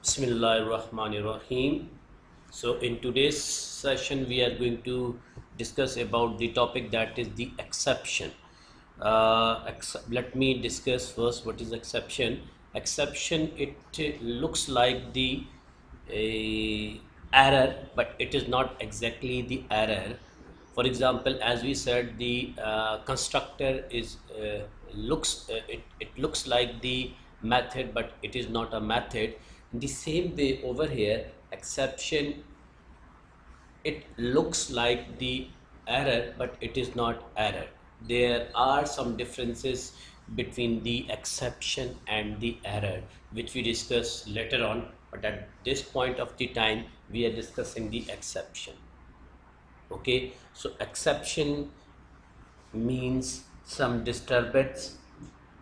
Bismillahirrahmanirrahim. So in today's session we are going to discuss about the topic that is the exception. Let me discuss first what is exception. Exception, it looks like the error, but it is not exactly the error. For example, as we said, the constructor is it looks like the method, but it is not a method. In the same way over here, exception, it looks like the error, but it is not error. There are some differences between the exception and the error, which we discuss later on, but at this point of the time we are discussing the exception. Okay, so exception means some disturbance,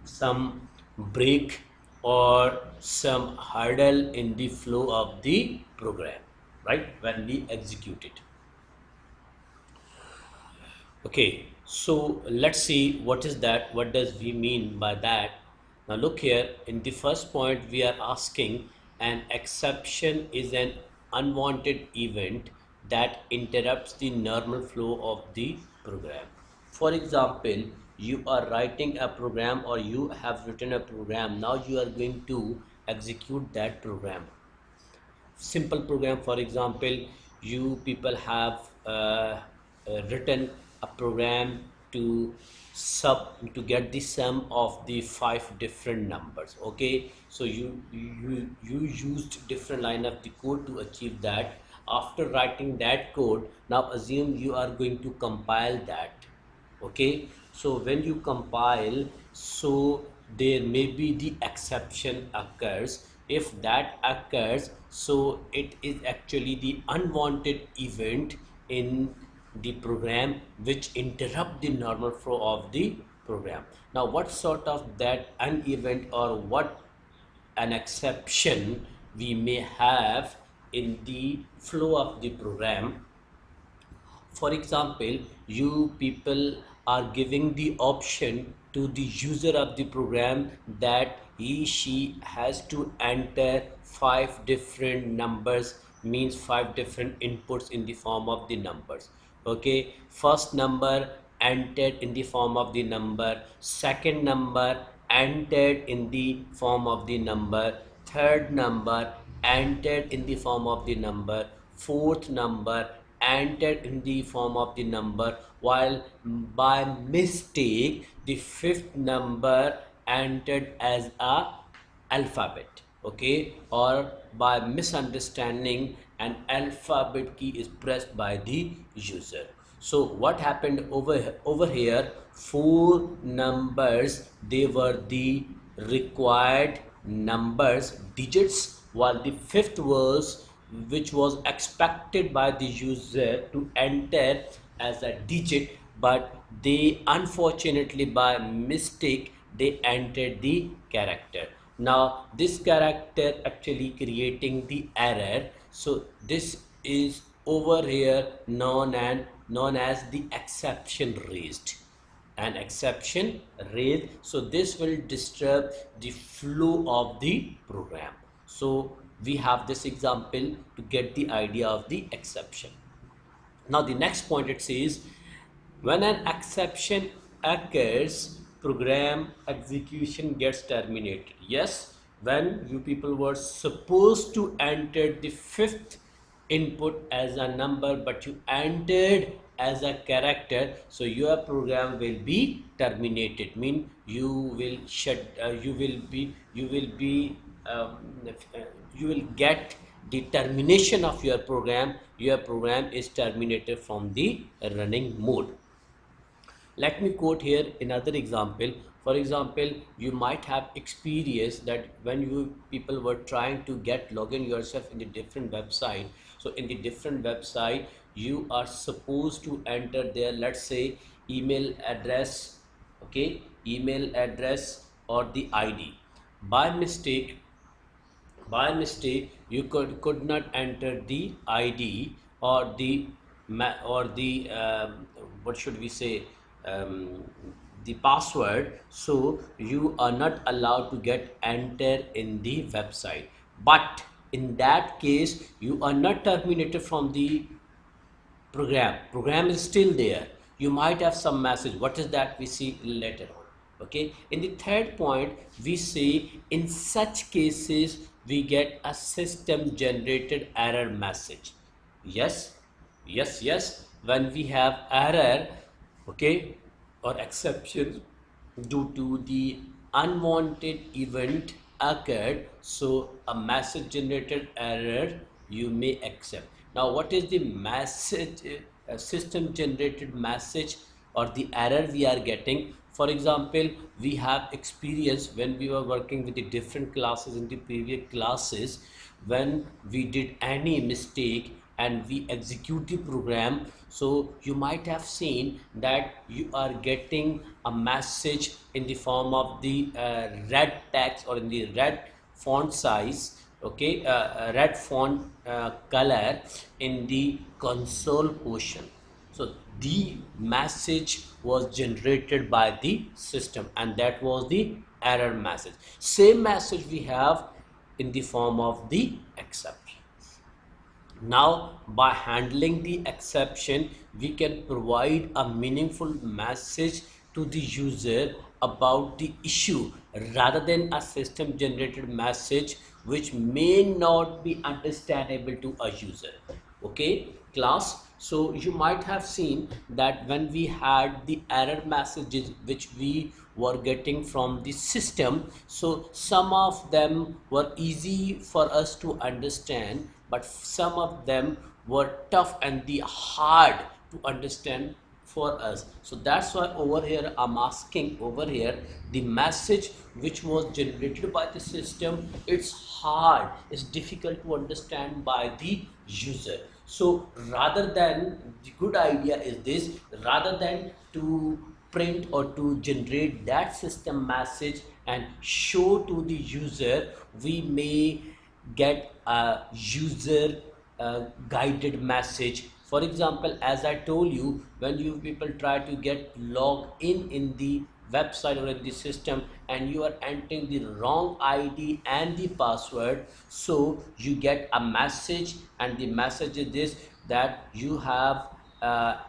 some break, or some hurdle in the flow of the program, right, when we execute it. Okay, so let's see what is that, what does we mean by that. Now look here, in the first point we are asking, an exception is an unwanted event that interrupts the normal flow of the program. For example, you are writing a program, or you have written a program. Now you are going to execute that program. Simple program. For example, you people have written a program to get the sum of the five different numbers. Okay, so you used different line of the code to achieve that. After writing that code, now assume you are going to compile that. Okay, so when you compile, so there may be the exception occurs. If that occurs, so it is actually the unwanted event in the program which interrupt the normal flow of the program. Now what sort of that an event, or what an exception we may have in the flow of the program? For example, you people are giving the option to the user of the program that she has to enter five different numbers, means five different inputs in the form of the numbers. Okay, first number entered in the form of the number, second number entered in the form of the number, third number entered in the form of the number, fourth number entered in the form of the number, while by mistake the fifth number entered as a alphabet. Okay, or by misunderstanding an alphabet key is pressed by the user. So what happened over here, four numbers, they were the required numbers, digits, while the fifth was, which was expected by the user to enter as a digit, but they unfortunately by mistake they entered the character. Now this character actually creating the error. So this is over here known as the exception raised, an exception raised. So this will disturb the flow of the program. So we have this example to get the idea of the exception. Now the next point, it says, when an exception occurs, program execution gets terminated. Yes, when you people were supposed to enter the fifth input as a number, but you entered as a character, so your program will be terminated. Mean you will shut you will get the termination of your program. Your program is terminated from the running mode. Let me quote here another example. For example, you might have experienced that when you people were trying to get login yourself in the different website. So in the different website, you are supposed to enter there, let's say, email address. Okay, email address or the ID. By mistake, you could not enter the ID or the what should we say, um, the password. So you are not allowed to get enter in the website. But In that case, you are not terminated from the program is still there. You might have some message. What is that? We see later on. Okay, in the third point we say in such cases we get a system generated error message. Yes, yes, when we have error, okay, or exception due to the unwanted event occurred, so a message generated error you may accept. Now what is the message, system generated message or the error we are getting? For example, we have experience when we were working with the different classes in the previous classes, when we did any mistake and we execute the program, so you might have seen that you are getting a message in the form of the red text or in the red font size, okay, red font color in the console portion. So the message was generated by the system and that was the error message. Same message we have in the form of the exception. Now, by handling the exception, we can provide a meaningful message to the user about the issue rather than a system generated message which may not be understandable to a user. Okay, class. So you might have seen that when we had the error messages which we were getting from the system, so some of them were easy for us to understand, but some of them were tough and the hard to understand for us. So that's why over here I'm asking over here the message which was generated by the system, it's hard, it's difficult to understand by the user. So rather than, the good idea is this, rather than to print or to generate that system message and show to the user, we may get a user guided message. For example, as I told you, when you people try to get logged in the website or in the system and you are entering the wrong ID and the password, so you get a message and the message is this, that you have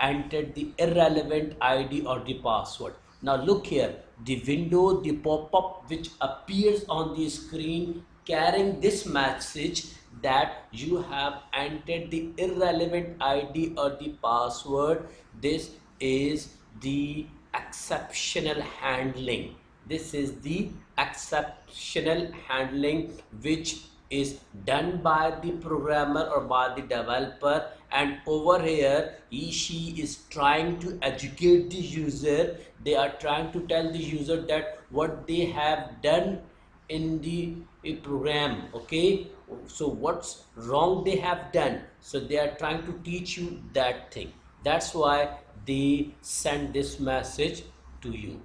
entered the irrelevant ID or the password. Now look here, the window, the pop-up which appears on the screen carrying this message that you have entered the irrelevant ID or the password. This is the exceptional handling. This is the exceptional handling which is done by the programmer or by the developer, and over here she is trying to educate the user. They are trying to tell the user that what they have done in the program, okay, so what's wrong they have done, so they are trying to teach you that thing. That's why they send this message to you.